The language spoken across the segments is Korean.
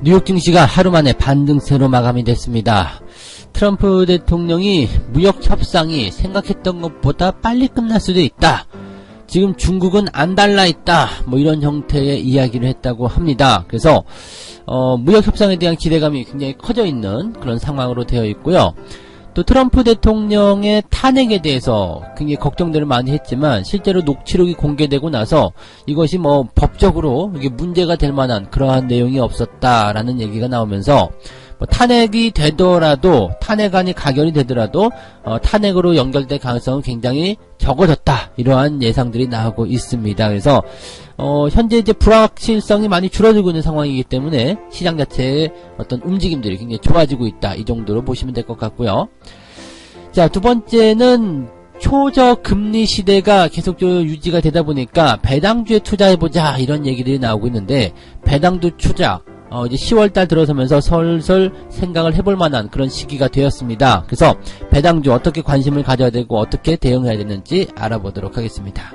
뉴욕 증시가 하루 만에 반등세로 마감이 됐습니다. 트럼프 대통령이 무역 협상이 생각했던 것보다 빨리 끝날 수도 있다. 지금 중국은 안 달라있다. 뭐 이런 형태의 이야기를 했다고 합니다. 그래서 무역 협상에 대한 기대감이 굉장히 커져 있는 그런 상황으로 되어 있고요. 또 트럼프 대통령의 탄핵에 대해서 굉장히 걱정들을 많이 했지만 실제로 녹취록이 공개되고 나서 이것이 뭐 법적으로 이게 문제가 될 만한 그러한 내용이 없었다라는 얘기가 나오면서 뭐 탄핵이 되더라도 탄핵안이 가결이 되더라도 탄핵으로 연결될 가능성은 굉장히 적어졌다. 이러한 예상들이 나오고 있습니다. 그래서 현재 이제 불확실성이 많이 줄어들고 있는 상황이기 때문에 시장 자체의 어떤 움직임들이 굉장히 좋아지고 있다. 이 정도로 보시면 될 것 같고요. 자, 두 번째는 초저금리 시대가 계속적으로 유지가 되다 보니까 배당주에 투자해보자 이런 얘기들이 나오고 있는데 배당주 투자 이제 10월달 들어서면서 설설 생각을 해볼 만한 그런 시기가 되었습니다. 그래서 배당주 어떻게 관심을 가져야 되고 어떻게 대응해야 되는지 알아보도록 하겠습니다.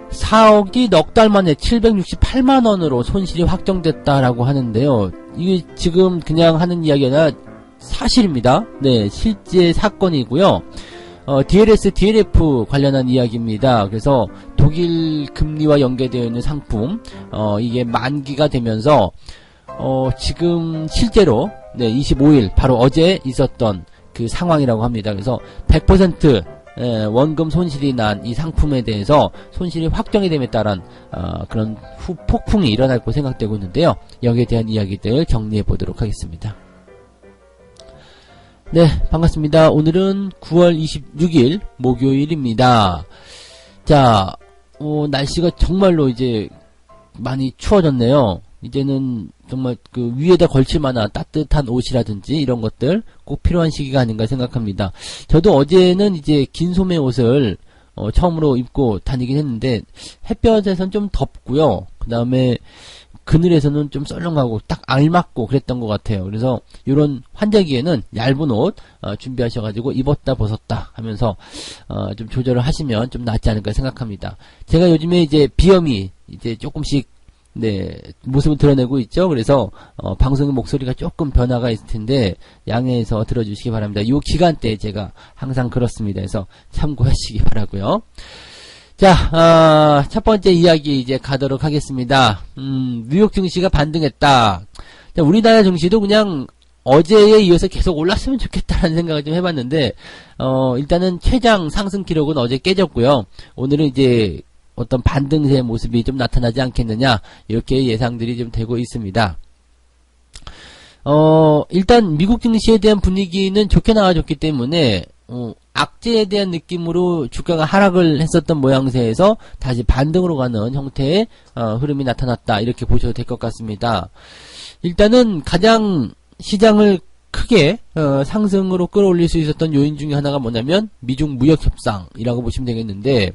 4억이 넉 달 만에 768만원으로 손실이 확정됐다라고 하는데요. 이게 지금 그냥 하는 이야기가 아니라 사실입니다. 네, 실제 사건이고요. DLS, DLF 관련한 이야기입니다. 그래서 독일 금리와 연계되어 있는 상품, 이게 만기가 되면서, 지금 실제로, 네, 25일, 바로 어제 있었던 그 상황이라고 합니다. 그래서 100% 원금 손실이 난 이 상품에 대해서 손실이 확정이 됨에 따른, 그런 폭풍이 일어날 것으로 생각되고 있는데요. 여기에 대한 이야기들 정리해 보도록 하겠습니다. 네, 반갑습니다. 오늘은 9월 26일 목요일입니다. 자, 날씨가 정말로 이제 많이 추워졌네요. 이제는 정말 그 위에다 걸칠 만한 따뜻한 옷이라든지 이런 것들 꼭 필요한 시기가 아닌가 생각합니다. 저도 어제는 이제 긴 소매 옷을 처음으로 입고 다니긴 했는데 햇볕에선 좀 덥고요. 그 다음에 그늘에서는 좀 썰렁하고 딱 알맞고 그랬던 것 같아요. 그래서 이런 환절기에는 얇은 옷 준비하셔가지고 입었다 벗었다 하면서 좀 조절을 하시면 좀 낫지 않을까 생각합니다. 제가 요즘에 이제 비염이 이제 조금씩 네 모습을 드러내고 있죠. 그래서 방송의 목소리가 조금 변화가 있을 텐데 양해해서 들어주시기 바랍니다. 이 기간대에 제가 항상 그렇습니다. 그래서 참고하시기 바라고요. 자, 첫 번째 이야기 이제 가도록 하겠습니다. 뉴욕 증시가 반등했다. 자, 우리나라 증시도 그냥 어제에 이어서 계속 올랐으면 좋겠다라는 생각을 좀 해봤는데, 일단은 최장 상승 기록은 어제 깨졌고요. 오늘은 이제 어떤 반등세의 모습이 좀 나타나지 않겠느냐, 이렇게 예상들이 좀 되고 있습니다. 일단 미국 증시에 대한 분위기는 좋게 나와줬기 때문에, 악재에 대한 느낌으로 주가가 하락을 했었던 모양새에서 다시 반등으로 가는 형태의 흐름이 나타났다. 이렇게 보셔도 될 것 같습니다. 일단은 가장 시장을 크게 상승으로 끌어올릴 수 있었던 요인 중에 하나가 뭐냐면 미중 무역 협상이라고 보시면 되겠는데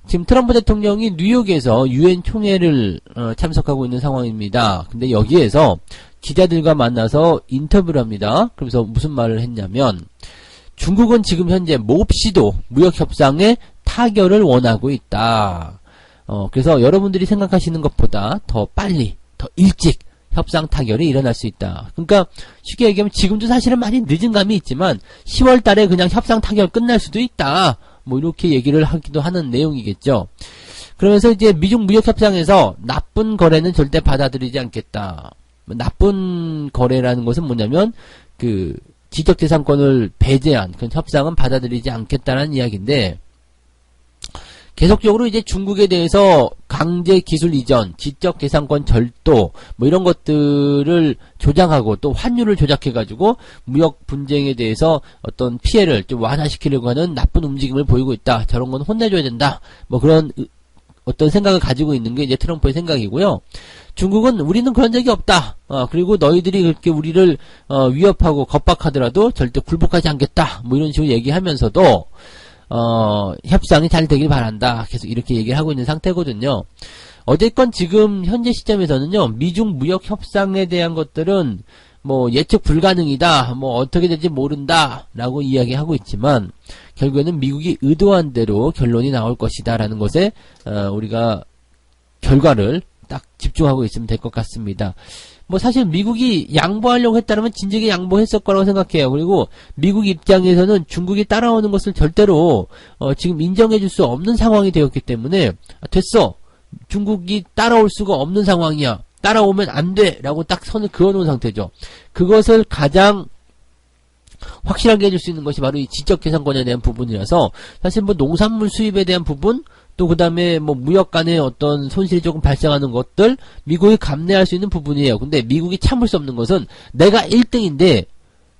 지금 트럼프 대통령이 뉴욕에서 유엔 총회를 참석하고 있는 상황입니다. 근데 여기에서 기자들과 만나서 인터뷰를 합니다. 그래서 무슨 말을 했냐면 중국은 지금 현재 몹시도 무역협상에 타결을 원하고 있다. 그래서 여러분들이 생각하시는 것보다 더 빨리, 더 일찍 협상 타결이 일어날 수 있다. 그러니까 쉽게 얘기하면 지금도 사실은 많이 늦은 감이 있지만 10월 달에 그냥 협상 타결 끝날 수도 있다. 뭐 이렇게 얘기를 하기도 하는 내용이겠죠. 그러면서 이제 미중 무역협상에서 나쁜 거래는 절대 받아들이지 않겠다. 나쁜 거래라는 것은 뭐냐면 그 지적재산권을 배제한 그런 협상은 받아들이지 않겠다는 이야기인데 계속적으로 이제 중국에 대해서 강제 기술 이전, 지적재산권 절도 뭐 이런 것들을 조장하고 또 환율을 조작해가지고 무역 분쟁에 대해서 어떤 피해를 좀 완화시키려고 하는 나쁜 움직임을 보이고 있다. 저런 건 혼내줘야 된다. 뭐 그런 어떤 생각을 가지고 있는 게 이제 트럼프의 생각이고요. 중국은 우리는 그런 적이 없다. 그리고 너희들이 그렇게 우리를 위협하고 겁박하더라도 절대 굴복하지 않겠다. 뭐 이런 식으로 얘기하면서도 협상이 잘 되길 바란다. 계속 이렇게 얘기를 하고 있는 상태거든요. 어쨌건 지금 현재 시점에서는요. 미중 무역 협상에 대한 것들은 뭐 예측 불가능이다. 뭐 어떻게 될지 모른다. 라고 이야기하고 있지만 결국에는 미국이 의도한 대로 결론이 나올 것이다. 라는 것에 우리가 결과를 딱 집중하고 있으면 될 것 같습니다. 뭐 사실 미국이 양보하려고 했다면 진작에 양보했을 거라고 생각해요. 그리고 미국 입장에서는 중국이 따라오는 것을 절대로 지금 인정해줄 수 없는 상황이 되었기 때문에 됐어. 중국이 따라올 수가 없는 상황이야. 따라오면 안 돼. 라고 딱 선을 그어놓은 상태죠. 그것을 가장 확실하게 해줄 수 있는 것이 바로 이 지적재산권에 대한 부분이라서 사실 뭐 농산물 수입에 대한 부분 또 그 다음에 뭐 무역 간의 어떤 손실이 조금 발생하는 것들 미국이 감내할 수 있는 부분이에요. 근데 미국이 참을 수 없는 것은 내가 1등인데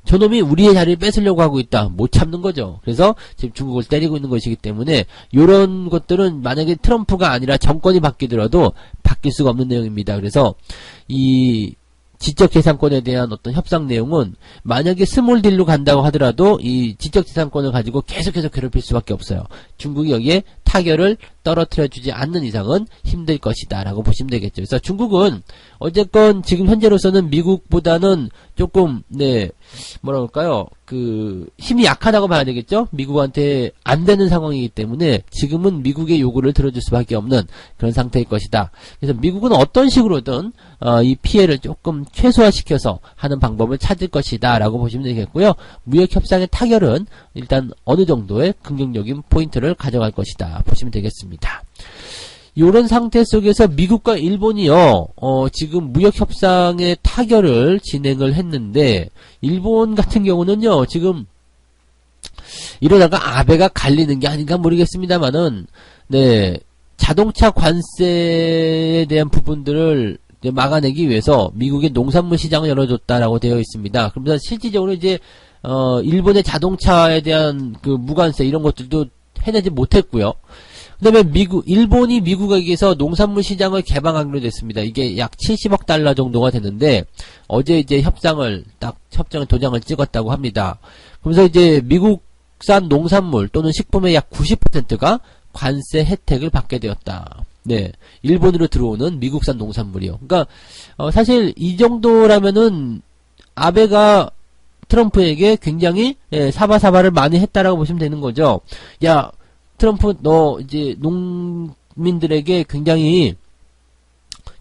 저놈이 우리의 자리를 뺏으려고 하고 있다. 못 참는 거죠. 그래서 지금 중국을 때리고 있는 것이기 때문에 이런 것들은 만약에 트럼프가 아니라 정권이 바뀌더라도 바뀔 수가 없는 내용입니다. 그래서 이 지적재산권에 대한 어떤 협상 내용은 만약에 스몰 딜로 간다고 하더라도 이 지적재산권을 가지고 계속해서 괴롭힐 수밖에 없어요. 중국이 여기에 타결을 떨어뜨려 주지 않는 이상은 힘들 것이다 라고 보시면 되겠죠. 그래서 중국은 어쨌건 지금 현재로서는 미국보다는 조금 뭐라 그럴까요, 힘이 약하다고 봐야 되겠죠. 미국한테 안 되는 상황이기 때문에 지금은 미국의 요구를 들어줄 수밖에 없는 그런 상태일 것이다. 그래서 미국은 어떤 식으로든 이 피해를 조금 최소화시켜서 하는 방법을 찾을 것이다 라고 보시면 되겠고요. 무역협상의 타결은 일단 어느 정도의 긍정적인 포인트를 가져갈 것이다 보시면 되겠습니다. 이런 상태 속에서 미국과 일본이요, 지금 무역협상의 타결을 진행을 했는데, 일본 같은 경우는요, 지금, 이러다가 아베가 갈리는 게 아닌가 모르겠습니다만은, 자동차 관세에 대한 부분들을 막아내기 위해서 미국의 농산물 시장을 열어줬다라고 되어 있습니다. 그러면서 실질적으로 이제, 일본의 자동차에 대한 무관세 이런 것들도 해내지 못했고요. 그 다음에 일본이 미국에게서 농산물 시장을 개방하기로 됐습니다. 이게 약 70억 달러 정도가 되는데, 어제 이제 협정을 도장을 찍었다고 합니다. 그러면서 이제 미국산 농산물 또는 식품의 약 90%가 관세 혜택을 받게 되었다. 일본으로 들어오는 미국산 농산물이요. 그러니까, 사실 이 정도라면은, 아베가 트럼프에게 굉장히, 사바사바를 많이 했다라고 보시면 되는 거죠. 야, 트럼프 너 이제 농민들에게 굉장히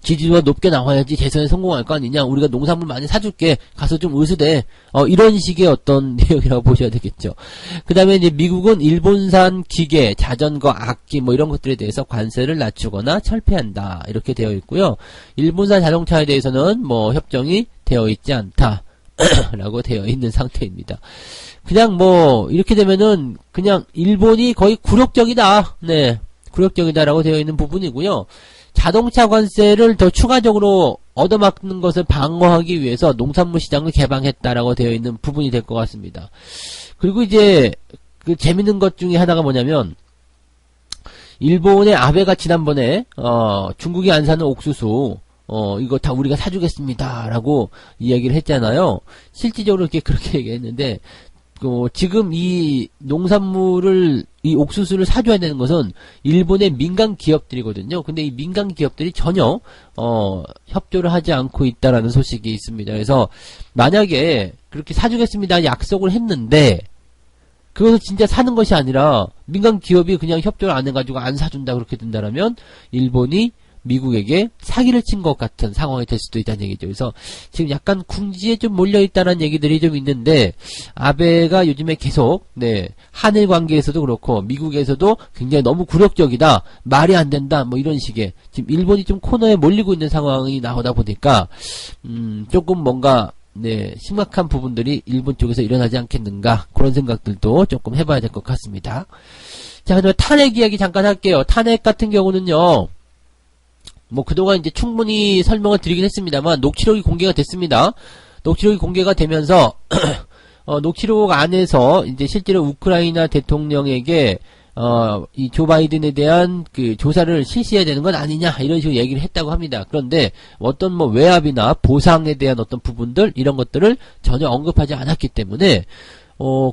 지지도가 높게 나와야지 대선에 성공할 거 아니냐. 우리가 농산물 많이 사줄게. 가서 좀 의수대. 이런 식의 어떤 내용이라고 보셔야 되겠죠. 그 다음에 이제 미국은 일본산 기계, 자전거, 악기 뭐 이런 것들에 대해서 관세를 낮추거나 철폐한다. 이렇게 되어 있고요. 일본산 자동차에 대해서는 뭐 협정이 되어 있지 않다. 라고 되어 있는 상태입니다. 그냥 뭐 이렇게 되면은 그냥 일본이 거의 굴욕적이다. 굴욕적이다라고 되어 있는 부분이고요. 자동차 관세를 더 추가적으로 얻어맞는 것을 방어하기 위해서 농산물 시장을 개방했다라고 되어 있는 부분이 될 것 같습니다. 그리고 이제 재밌는 것 중에 하나가 뭐냐면 일본의 아베가 지난번에 중국이 안 사는 옥수수 이거 다 우리가 사주겠습니다. 라고 이야기를 했잖아요. 실질적으로 그렇게 얘기했는데, 지금 이 농산물을, 이 옥수수를 사줘야 되는 것은 일본의 민간 기업들이거든요. 근데 이 민간 기업들이 전혀, 협조를 하지 않고 있다라는 소식이 있습니다. 그래서 만약에 그렇게 사주겠습니다. 약속을 했는데, 그것을 진짜 사는 것이 아니라 민간 기업이 그냥 협조를 안 해가지고 안 사준다 그렇게 된다라면 일본이 미국에게 사기를 친 것 같은 상황이 될 수도 있다는 얘기죠. 그래서 지금 약간 궁지에 좀 몰려있다는 얘기들이 좀 있는데 아베가 요즘에 계속 한일 관계에서도 그렇고 미국에서도 굉장히 너무 굴욕적이다, 말이 안 된다 뭐 이런 식의 지금 일본이 좀 코너에 몰리고 있는 상황이 나오다 보니까 조금 뭔가 심각한 부분들이 일본 쪽에서 일어나지 않겠는가 그런 생각들도 조금 해봐야 될 것 같습니다. 자, 그다음에 탄핵 이야기 잠깐 할게요. 탄핵 같은 경우는요, 뭐 그동안 이제 충분히 설명을 드리긴 했습니다만 녹취록이 공개가 됐습니다. 녹취록이 공개가 되면서 녹취록 안에서 이제 실제로 우크라이나 대통령에게 이 조 바이든에 대한 조사를 실시해야 되는 건 아니냐 이런 식으로 얘기를 했다고 합니다. 그런데 어떤 뭐 외압이나 보상에 대한 어떤 부분들 이런 것들을 전혀 언급하지 않았기 때문에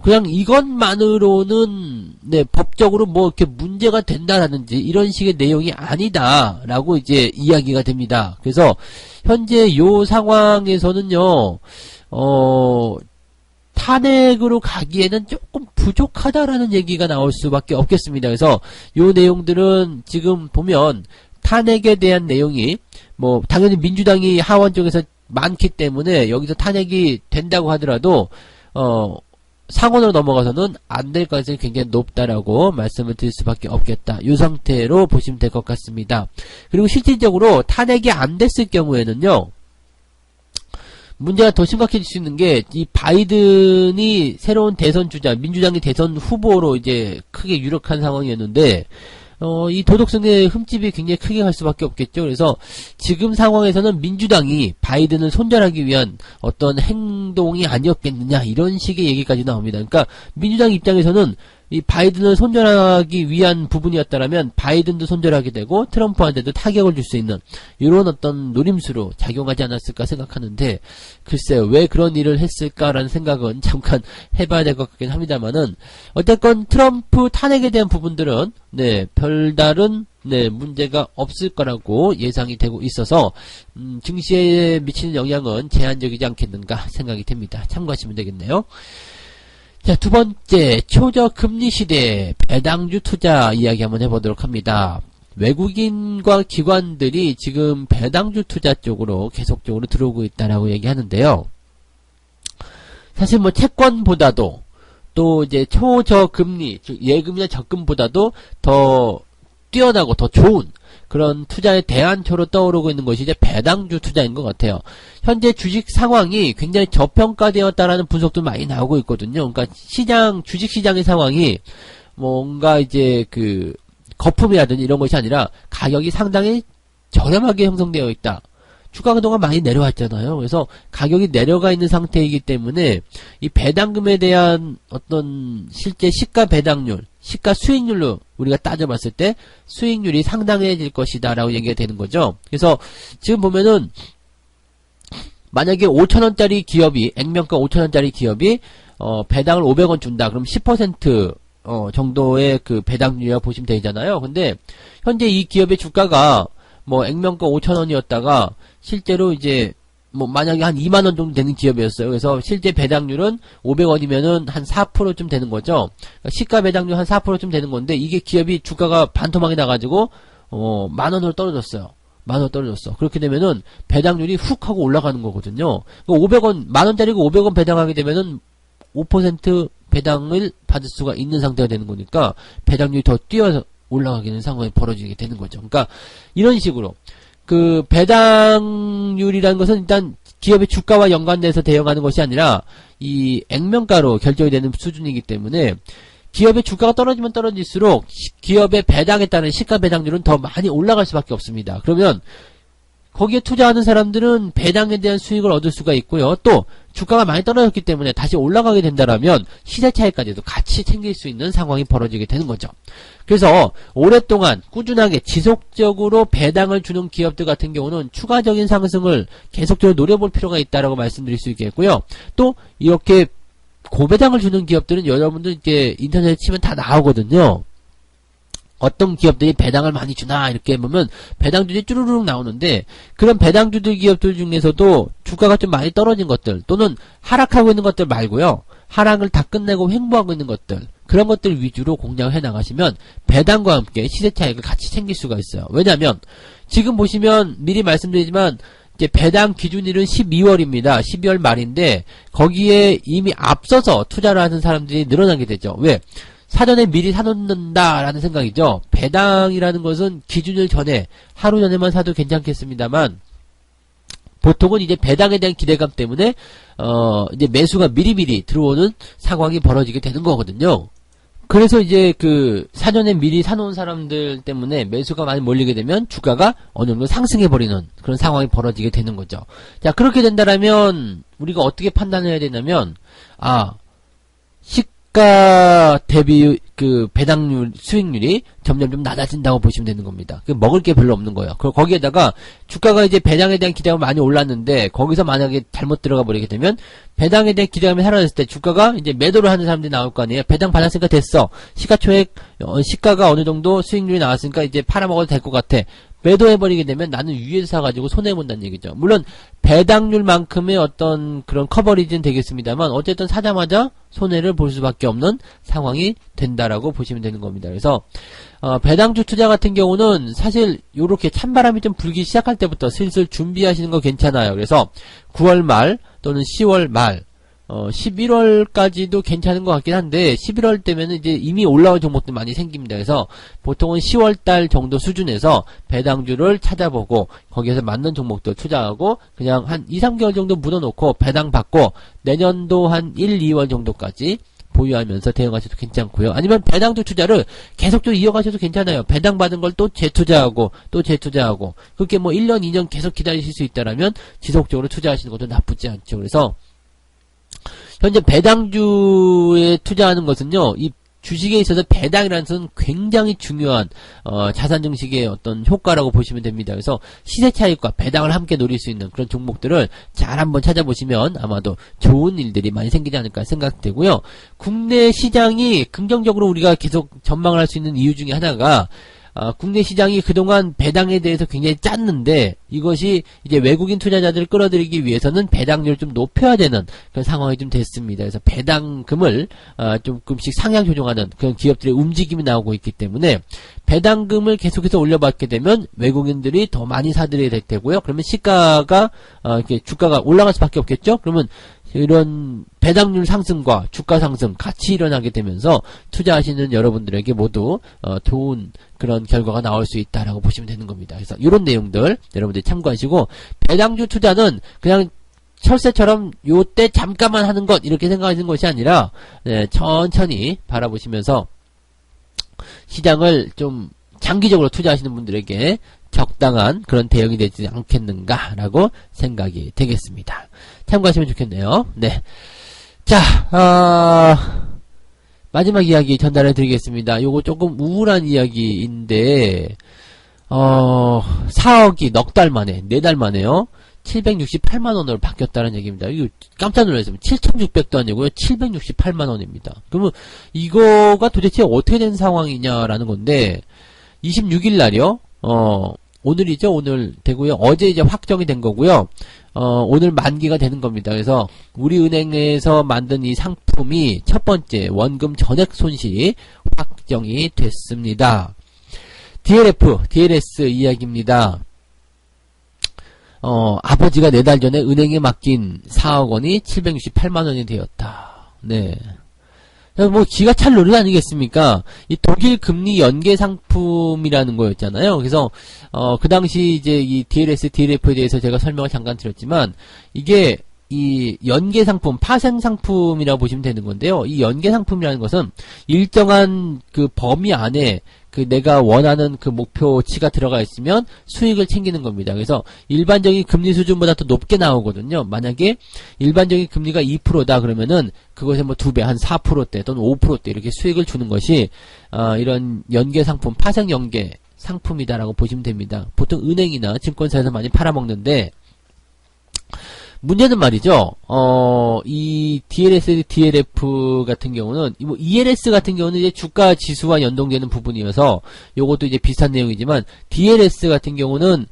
그냥 이것만으로는, 법적으로 뭐, 이렇게 문제가 된다라든지, 이런 식의 내용이 아니다라고 이제 이야기가 됩니다. 그래서, 현재 요 상황에서는요, 탄핵으로 가기에는 조금 부족하다라는 얘기가 나올 수밖에 없겠습니다. 그래서, 요 내용들은 지금 보면, 탄핵에 대한 내용이 뭐 당연히 민주당이 하원 쪽에서 많기 때문에 여기서 탄핵이 된다고 하더라도 상원으로 넘어가서는 안 될 가능성이 굉장히 높다라고 말씀을 드릴 수밖에 없겠다. 이 상태로 보시면 될 것 같습니다. 그리고 실질적으로 탄핵이 안 됐을 경우에는요, 문제가 더 심각해질 수 있는 게, 이 바이든이 새로운 대선 주자, 민주당이 대선 후보로 이제 크게 유력한 상황이었는데, 이 도덕성의 흠집이 굉장히 크게 갈 수밖에 없겠죠. 그래서 지금 상황에서는 민주당이 바이든을 손절하기 위한 어떤 행동이 아니었겠느냐, 이런 식의 얘기까지 나옵니다. 그러니까 민주당 입장에서는 이 바이든을 손절하기 위한 부분이었다라면 바이든도 손절하게 되고 트럼프한테도 타격을 줄 수 있는 이런 어떤 노림수로 작용하지 않았을까 생각하는데, 글쎄요, 왜 그런 일을 했을까라는 생각은 잠깐 해봐야 될 것 같긴 합니다만은, 어쨌건 트럼프 탄핵에 대한 부분들은 별다른 문제가 없을 거라고 예상이 되고 있어서 증시에 미치는 영향은 제한적이지 않겠는가 생각이 됩니다. 참고하시면 되겠네요. 자, 두 번째, 초저금리 시대 배당주 투자 이야기 한번 해보도록 합니다. 외국인과 기관들이 지금 배당주 투자 쪽으로 계속적으로 들어오고 있다라고 얘기하는데요. 사실 뭐 채권보다도 또 이제 초저금리, 즉 예금이나 적금보다도 더 뛰어나고 더 좋은 그런 투자의 대안초로 떠오르고 있는 것이 이제 배당주 투자인 것 같아요. 현재 주식 상황이 굉장히 저평가되었다라는 분석도 많이 나오고 있거든요. 그러니까 주식시장의 상황이 뭔가 이제 거품이라든지 이런 것이 아니라 가격이 상당히 저렴하게 형성되어 있다. 주가가 그동안 많이 내려왔잖아요. 그래서 가격이 내려가 있는 상태이기 때문에 이 배당금에 대한 어떤 실제 시가 배당률, 시가 수익률로 우리가 따져봤을 때 수익률이 상당해질 것이다 라고 얘기가 되는 거죠. 그래서 지금 보면은 만약에 5,000원짜리 기업이, 액면가 5,000원짜리 기업이 배당을 500원 준다. 그럼 10% 정도의 그 배당률이라고 보시면 되잖아요. 근데 현재 이 기업의 주가가 뭐 액면가 5,000원이었다가 실제로 이제 뭐 만약에 한 2만원 정도 되는 기업이었어요. 그래서 실제 배당률은 500원이면은 한 4%쯤 되는 거죠. 그러니까 시가 배당률 한 4%쯤 되는 건데, 이게 기업이 주가가 반토막이 나가지고 만원으로 떨어졌어요. 만원 떨어졌어. 그렇게 되면은 배당률이 훅 하고 올라가는 거거든요. 500원, 만원짜리고 500원 배당하게 되면은 5% 배당을 받을 수가 있는 상태가 되는 거니까 배당률이 더 뛰어서 올라가게 되는 상황이 벌어지게 되는 거죠. 그러니까 이런 식으로 그 배당률이라는 것은 일단 기업의 주가와 연관돼서 대응하는 것이 아니라 이 액면가로 결정이 되는 수준이기 때문에 기업의 주가가 떨어지면 떨어질수록 기업의 배당에 따른 시가 배당률은 더 많이 올라갈 수밖에 없습니다. 그러면 거기에 투자하는 사람들은 배당에 대한 수익을 얻을 수가 있고요. 또 주가가 많이 떨어졌기 때문에 다시 올라가게 된다라면 시세 차익까지도 같이 챙길 수 있는 상황이 벌어지게 되는 거죠. 그래서 오랫동안 꾸준하게 지속적으로 배당을 주는 기업들 같은 경우는 추가적인 상승을 계속적으로 노려볼 필요가 있다라고 말씀드릴 수 있겠고요. 또 이렇게 고배당을 주는 기업들은 여러분들 이제 인터넷에 치면 다 나오거든요. 어떤 기업들이 배당을 많이 주나 이렇게 보면 배당주들이 쭈루룩 나오는데, 그런 배당주들 기업들 중에서도 주가가 좀 많이 떨어진 것들 또는 하락하고 있는 것들 말고요, 하락을 다 끝내고 횡보하고 있는 것들, 그런 것들 위주로 공략을 해 나가시면 배당과 함께 시세 차익을 같이 챙길 수가 있어요. 왜냐하면 지금 보시면 미리 말씀드리지만 이제 배당 기준일은 12월입니다. 12월 말인데 거기에 이미 앞서서 투자를 하는 사람들이 늘어나게 되죠. 왜? 사전에 미리 사놓는다라는 생각이죠. 배당이라는 것은 기준일 전에, 하루 전에만 사도 괜찮겠습니다만, 보통은 이제 배당에 대한 기대감 때문에, 이제 매수가 미리미리 들어오는 상황이 벌어지게 되는 거거든요. 그래서 이제 사전에 미리 사놓은 사람들 때문에 매수가 많이 몰리게 되면 주가가 어느 정도 상승해버리는 그런 상황이 벌어지게 되는 거죠. 자, 그렇게 된다라면, 우리가 어떻게 판단해야 되냐면, 시가 대비 배당률, 수익률이 점점 좀 낮아진다고 보시면 되는 겁니다. 먹을 게 별로 없는 거예요. 그리고 거기에다가 주가가 이제 배당에 대한 기대감이 많이 올랐는데, 거기서 만약에 잘못 들어가 버리게 되면 배당에 대한 기대감이 사라졌을 때 주가가 이제 매도를 하는 사람들이 나올 거 아니에요. 배당 받았으니까 됐어. 시가가 어느 정도 수익률이 나왔으니까 이제 팔아먹어도 될 것 같아. 매도해버리게 되면 나는 위에서 사가지고 손해본다는 얘기죠. 물론 배당률만큼의 어떤 그런 커버리지는 되겠습니다만 어쨌든 사자마자 손해를 볼 수밖에 없는 상황이 된다라고 보시면 되는 겁니다. 그래서 배당주 투자 같은 경우는 사실 요렇게 찬바람이 좀 불기 시작할 때부터 슬슬 준비하시는 거 괜찮아요. 그래서 9월 말 또는 10월 말 11월까지도 괜찮은 것 같긴 한데 11월 때면은 이제 이미 올라온 종목들 많이 생깁니다. 그래서 보통은 10월달 정도 수준에서 배당주를 찾아보고 거기에서 맞는 종목들 투자하고 그냥 한 2, 3개월 정도 묻어놓고 배당 받고 내년도 한 1, 2월 정도까지 보유하면서 대응하셔도 괜찮고요. 아니면 배당주 투자를 계속적으로 이어가셔도 괜찮아요. 배당 받은 걸 또 재투자하고 또 재투자하고 그렇게 뭐 1년, 2년 계속 기다리실 수 있다라면 지속적으로 투자하시는 것도 나쁘지 않죠. 그래서 현재 배당주에 투자하는 것은요, 이 주식에 있어서 배당이라는 것은 굉장히 중요한 자산 증식의 어떤 효과라고 보시면 됩니다. 그래서 시세 차익과 배당을 함께 노릴 수 있는 그런 종목들을 잘 한번 찾아보시면 아마도 좋은 일들이 많이 생기지 않을까 생각되고요. 국내 시장이 긍정적으로 우리가 계속 전망을 할 수 있는 이유 중에 하나가 국내 시장이 그동안 배당에 대해서 굉장히 짰는데 이것이 이제 외국인 투자자들을 끌어들이기 위해서는 배당률을 좀 높여야 되는 그런 상황이 좀 됐습니다. 그래서 배당금을 조금씩 상향 조정하는 그런 기업들의 움직임이 나오고 있기 때문에 배당금을 계속해서 올려받게 되면 외국인들이 더 많이 사들여야 될 테고요. 그러면 시가가 이렇게 주가가 올라갈 수밖에 없겠죠. 그러면 이런 배당률 상승과 주가 상승 같이 일어나게 되면서 투자하시는 여러분들에게 모두 좋은 그런 결과가 나올 수 있다라고 보시면 되는 겁니다. 그래서 이런 내용들 여러분들이 참고하시고 배당주 투자는 그냥 철새처럼 요때 잠깐만 하는 것 이렇게 생각하시는 것이 아니라 천천히 바라보시면서 시장을 좀 장기적으로 투자하시는 분들에게 적당한 그런 대응이 되지 않겠는가라고 생각이 되겠습니다. 참고하시면 좋겠네요. 네. 자, 마지막 이야기 전달해 드리겠습니다. 요거 조금 우울한 이야기인데, 4억이 넉 달 만에, 4달 만에요. 768만원으로 바뀌었다는 얘기입니다. 이거 깜짝 놀랐습니다. 7,600도 아니고요. 768만원입니다. 그러면 이거가 도대체 어떻게 된 상황이냐라는 건데, 26일 날이요. 오늘이죠. 오늘 되고요. 어제 이제 확정이 된 거고요. 오늘 만기가 되는 겁니다. 그래서 우리은행에서 만든 이 상품이 첫 번째 원금 전액 손실이 확정이 됐습니다. DLS 이야기입니다. 아버지가 4달 전에 은행에 맡긴 4억 원이 768만 원이 되었다. 네. 뭐 기가 찰 노릇 아니겠습니까? 이 독일 금리 연계 상품이라는 거였잖아요. 그래서 그 당시 이제 이 DLS, DLF에 대해서 제가 설명을 잠깐 드렸지만 이게 이 연계 상품, 파생 상품이라고 보시면 되는 건데요. 이 연계 상품이라는 것은 일정한 그 범위 안에 그 내가 원하는 그 목표치가 들어가 있으면 수익을 챙기는 겁니다. 그래서 일반적인 금리 수준보다 더 높게 나오거든요. 만약에 일반적인 금리가 2%다 그러면은 그것에 뭐 2배, 한 4%대 또는 5%대 이렇게 수익을 주는 것이 이런 연계 상품, 파생 연계 상품이다라고 보시면 됩니다. 보통 은행이나 증권사에서 많이 팔아먹는데 문제는 말이죠. 이 DLS, DLF 같은 경우는, 뭐 ELS 같은 경우는 이제 주가 지수와 연동되는 부분이어서 요것도 이제 비슷한 내용이지만 DLS 같은 경우는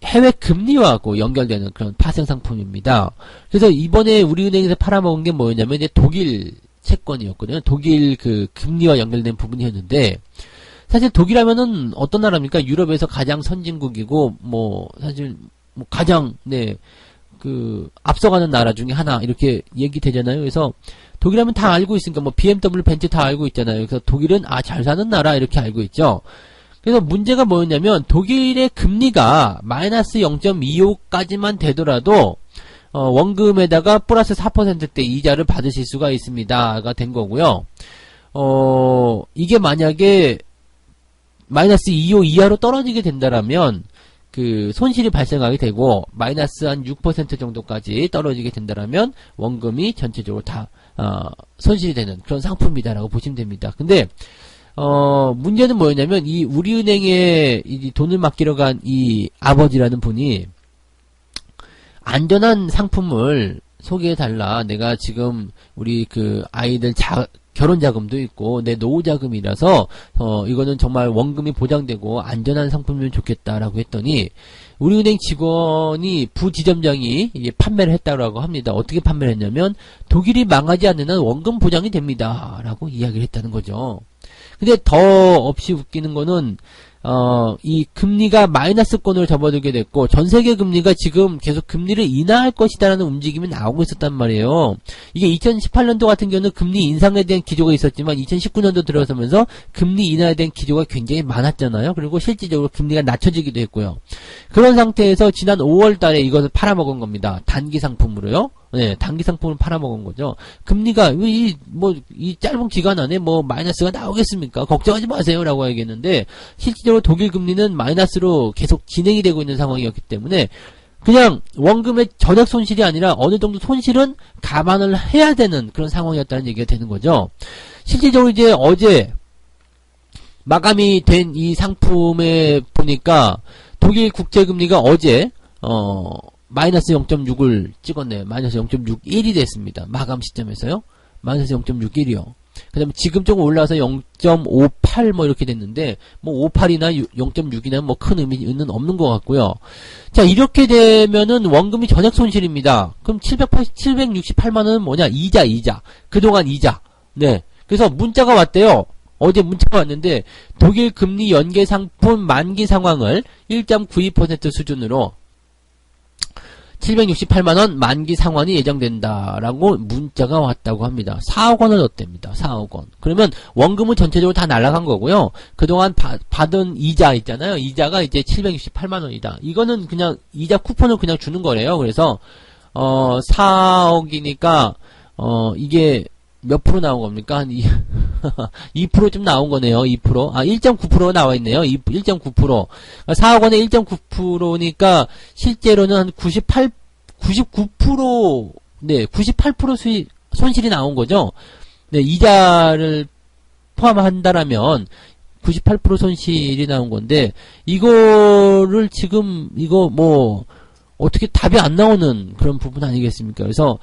해외 금리와하고 연결되는 그런 파생 상품입니다. 그래서 이번에 우리은행에서 팔아먹은 게 뭐였냐면 이제 독일 채권이었거든요. 독일 그 금리와 연결된 부분이었는데 사실 독일하면은 어떤 나라입니까? 유럽에서 가장 선진국이고 뭐 사실 뭐 가장 그 앞서가는 나라 중에 하나 이렇게 얘기되잖아요. 그래서 독일하면 다 알고 있으니까 뭐 BMW, 벤츠 다 알고 있잖아요. 그래서 독일은 잘 사는 나라 이렇게 알고 있죠. 그래서 문제가 뭐였냐면 독일의 금리가 마이너스 0.25까지만 되더라도 원금에다가 플러스 4%대 이자를 받으실 수가 있습니다가 된 거고요. 이게 만약에 마이너스 25 이하로 떨어지게 된다라면 그 손실이 발생하게 되고 마이너스 한 6% 정도까지 떨어지게 된다라면 원금이 전체적으로 다 손실이 되는 그런 상품이다라고 보시면 됩니다. 근데 문제는 뭐였냐면 이 우리은행에 이 돈을 맡기러 간 이 아버지라는 분이 안전한 상품을 소개해달라. 내가 지금 우리 그 아이들 결혼 자금도 있고 내 노후 자금이라서 이거는 정말 원금이 보장되고 안전한 상품이면 좋겠다라고 했더니 우리은행 직원이 부지점장이 이제 판매를 했다고 합니다. 어떻게 판매를 했냐면 독일이 망하지 않는 한 원금 보장이 됩니다라고 이야기를 했다는 거죠. 근데 더 없이 웃기는 거는 이 금리가 마이너스권으로 접어들게 됐고 전 세계 금리가 지금 계속 금리를 인하할 것이다라는 움직임이 나오고 있었단 말이에요. 이게 2018년도 같은 경우는 금리 인상에 대한 기조가 있었지만 2019년도 들어서면서 금리 인하에 대한 기조가 굉장히 많았잖아요. 그리고 실질적으로 금리가 낮춰지기도 했고요. 그런 상태에서 지난 5월 달에 이것을 팔아먹은 겁니다. 단기 상품으로요. 네, 단기 상품을 팔아먹은 거죠. 금리가, 이 짧은 기간 안에 마이너스가 나오겠습니까? 걱정하지 마세요. 라고 하겠는데, 실질적으로 독일 금리는 마이너스로 계속 진행이 되고 있는 상황이었기 때문에, 그냥 원금의 전액 손실이 아니라 어느 정도 손실은 감안을 해야 되는 그런 상황이었다는 얘기가 되는 거죠. 실질적으로 이제 어제, 마감이 된 이 상품에 보니까, 독일 국제금리가 어제, 마이너스 0.6을 찍었네요. 마이너스 0.61이 됐습니다. 마감 시점에서요. 마이너스 0.61이요. 그 다음에 지금 조금 올라와서 0.58 이렇게 됐는데, 58이나 0.6이나 큰 의미는 없는 것 같고요. 자, 이렇게 되면은 원금이 전액 손실입니다. 그럼 768만원은 뭐냐? 이자. 그동안 이자. 네. 그래서 문자가 왔대요. 어제 문자가 왔는데, 독일 금리 연계 상품 만기 상황을 1.92% 수준으로 768만원 만기 상환이 예정된다라고 문자가 왔다고 합니다. 4억 원을 넣었답니다. 4억 원. 그러면 원금은 전체적으로 다 날아간 거고요. 그동안 받은 이자 있잖아요. 이자가 이제 768만원이다. 이거는 그냥 이자 쿠폰을 그냥 주는 거래요. 그래서 4억이니까 이게 몇 프로 나온 겁니까? 한 2% 좀 나온 거네요. 2%. 1.9% 나와 있네요. 1.9%. 4억 원에 1.9%니까 실제로는 한 99%, 네, 98% 손실이 나온 거죠. 네, 이자를 포함한다라면 98% 손실이 나온 건데, 이거를 지금, 어떻게 답이 안 나오는 그런 부분 아니겠습니까? 그래서,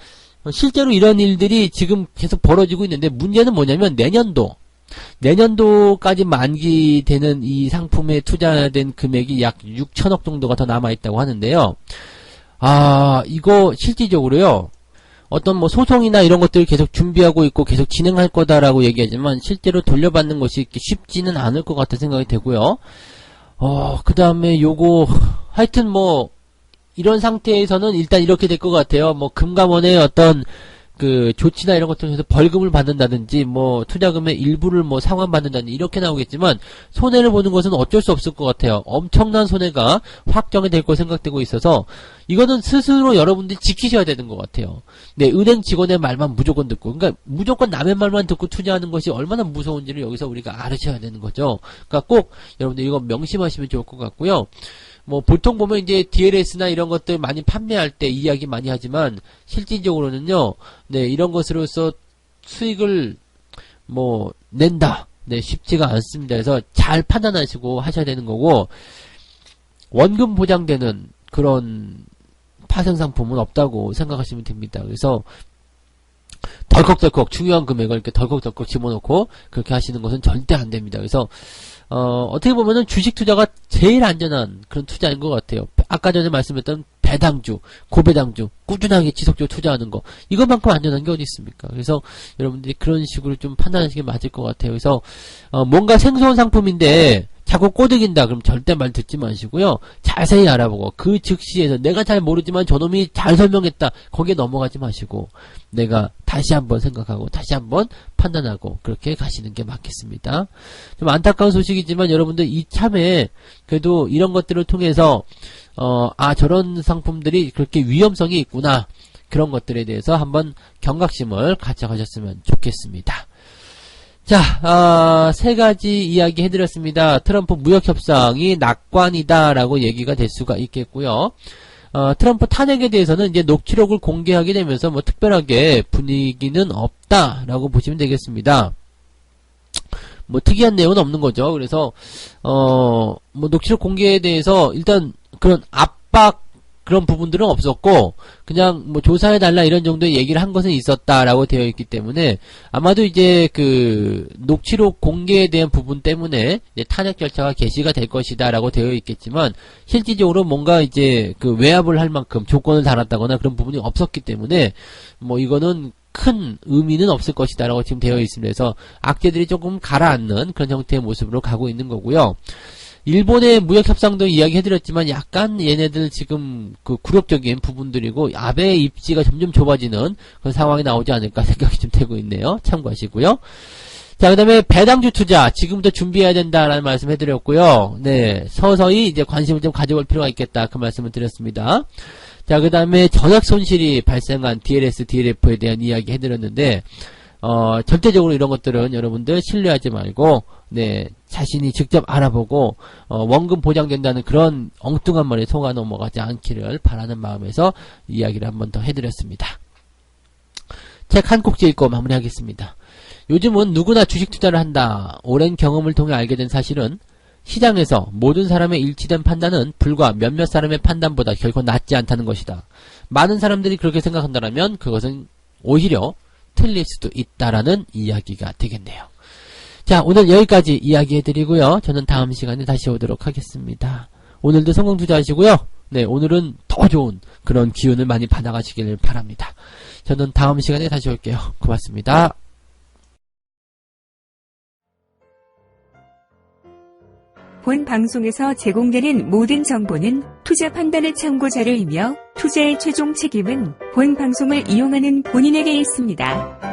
실제로 이런 일들이 지금 계속 벌어지고 있는데 문제는 뭐냐면 내년도까지 만기되는 이 상품에 투자된 금액이 약 6천억 정도가 더 남아있다고 하는데요. 이거 실질적으로요. 어떤 소송이나 이런 것들을 계속 준비하고 있고 계속 진행할 거다라고 얘기하지만 실제로 돌려받는 것이 쉽지는 않을 것 같은 생각이 되고요. 그 다음에 요거 하여튼 이런 상태에서는 일단 이렇게 될 것 같아요. 금감원의 어떤 조치나 이런 것들 해서 벌금을 받는다든지 투자금의 일부를 상환받는다든지 이렇게 나오겠지만 손해를 보는 것은 어쩔 수 없을 것 같아요. 엄청난 손해가 확정이 될 거 생각되고 있어서 이거는 스스로 여러분들이 지키셔야 되는 것 같아요. 네, 은행 직원의 말만 무조건 듣고, 그러니까 무조건 남의 말만 듣고 투자하는 것이 얼마나 무서운지를 여기서 우리가 알으셔야 되는 거죠. 그러니까 꼭 여러분들 이거 명심하시면 좋을 것 같고요. 보통 보면 이제 DLS나 이런 것들 많이 판매할 때 이야기 많이 하지만, 실질적으로는요, 네, 이런 것으로서 수익을, 낸다. 네, 쉽지가 않습니다. 그래서 잘 판단하시고 하셔야 되는 거고, 원금 보장되는 그런 파생상품은 없다고 생각하시면 됩니다. 그래서, 덜컥덜컥 중요한 금액을 이렇게 덜컥덜컥 집어넣고 그렇게 하시는 것은 절대 안 됩니다. 그래서 어떻게 보면은 주식 투자가 제일 안전한 그런 투자인 것 같아요. 아까 전에 말씀했던 배당주, 고배당주, 꾸준하게 지속적으로 투자하는 거, 이것만큼 안전한 게 어디 있습니까? 그래서 여러분들이 그런 식으로 좀 판단하시는 게 맞을 것 같아요. 그래서 뭔가 생소한 상품인데 자꾸 꼬드긴다 그럼 절대 말 듣지 마시고요. 자세히 알아보고 그 즉시에서 내가 잘 모르지만 저놈이 잘 설명했다 거기에 넘어가지 마시고 내가 다시 한번 생각하고 다시 한번 판단하고 그렇게 가시는 게 맞겠습니다. 좀 안타까운 소식이지만 여러분들 이참에 그래도 이런 것들을 통해서 저런 상품들이 그렇게 위험성이 있구나, 그런 것들에 대해서 한번 경각심을 가져가셨으면 좋겠습니다. 자, 세 가지 이야기 해드렸습니다. 트럼프 무역협상이 낙관이다라고 얘기가 될 수가 있겠고요. 트럼프 탄핵에 대해서는 이제 녹취록을 공개하게 되면서 특별하게 분위기는 없다라고 보시면 되겠습니다. 특이한 내용은 없는 거죠. 그래서, 녹취록 공개에 대해서 일단 그런 압박을 그런 부분들은 없었고 그냥 뭐 조사해달라 이런 정도의 얘기를 한 것은 있었다라고 되어 있기 때문에 아마도 이제 그 녹취록 공개에 대한 부분 때문에 이제 탄핵 절차가 개시가 될 것이다라고 되어 있겠지만 실질적으로 뭔가 이제 그 외압을 할 만큼 조건을 달았다거나 그런 부분이 없었기 때문에 뭐 이거는 큰 의미는 없을 것이다라고 지금 되어 있습니다. 그래서 악재들이 조금 가라앉는 그런 형태의 모습으로 가고 있는 거고요. 일본의 무역 협상도 이야기해드렸지만 약간 얘네들 지금 그 굴욕적인 부분들이고 아베의 입지가 점점 좁아지는 그런 상황이 나오지 않을까 생각이 좀 되고 있네요. 참고하시고요. 자, 그 다음에 배당주 투자 지금부터 준비해야 된다라는 말씀 해드렸고요. 네, 서서히 이제 관심을 좀 가져볼 필요가 있겠다 그 말씀을 드렸습니다. 자, 그 다음에 전액 손실이 발생한 DLS, DLF에 대한 이야기 해드렸는데 절대적으로 이런 것들은 여러분들 신뢰하지 말고 네, 자신이 직접 알아보고 원금 보장된다는 그런 엉뚱한 말에 속아 넘어가지 않기를 바라는 마음에서 이야기를 한 번 더 해드렸습니다. 책 한 꼭지 읽고 마무리하겠습니다. 요즘은 누구나 주식 투자를 한다. 오랜 경험을 통해 알게 된 사실은 시장에서 모든 사람의 일치된 판단은 불과 몇몇 사람의 판단보다 결코 낫지 않다는 것이다. 많은 사람들이 그렇게 생각한다면 그것은 오히려 틀릴 수도 있다라는 이야기가 되겠네요. 자, 오늘 여기까지 이야기해드리고요. 저는 다음 시간에 다시 오도록 하겠습니다. 오늘도 성공 투자하시고요. 네, 오늘은 더 좋은 그런 기운을 많이 받아가시길 바랍니다. 저는 다음 시간에 다시 올게요. 고맙습니다. 본 방송에서 제공되는 모든 정보는 투자 판단의 참고 자료이며 투자의 최종 책임은 본 방송을 이용하는 본인에게 있습니다.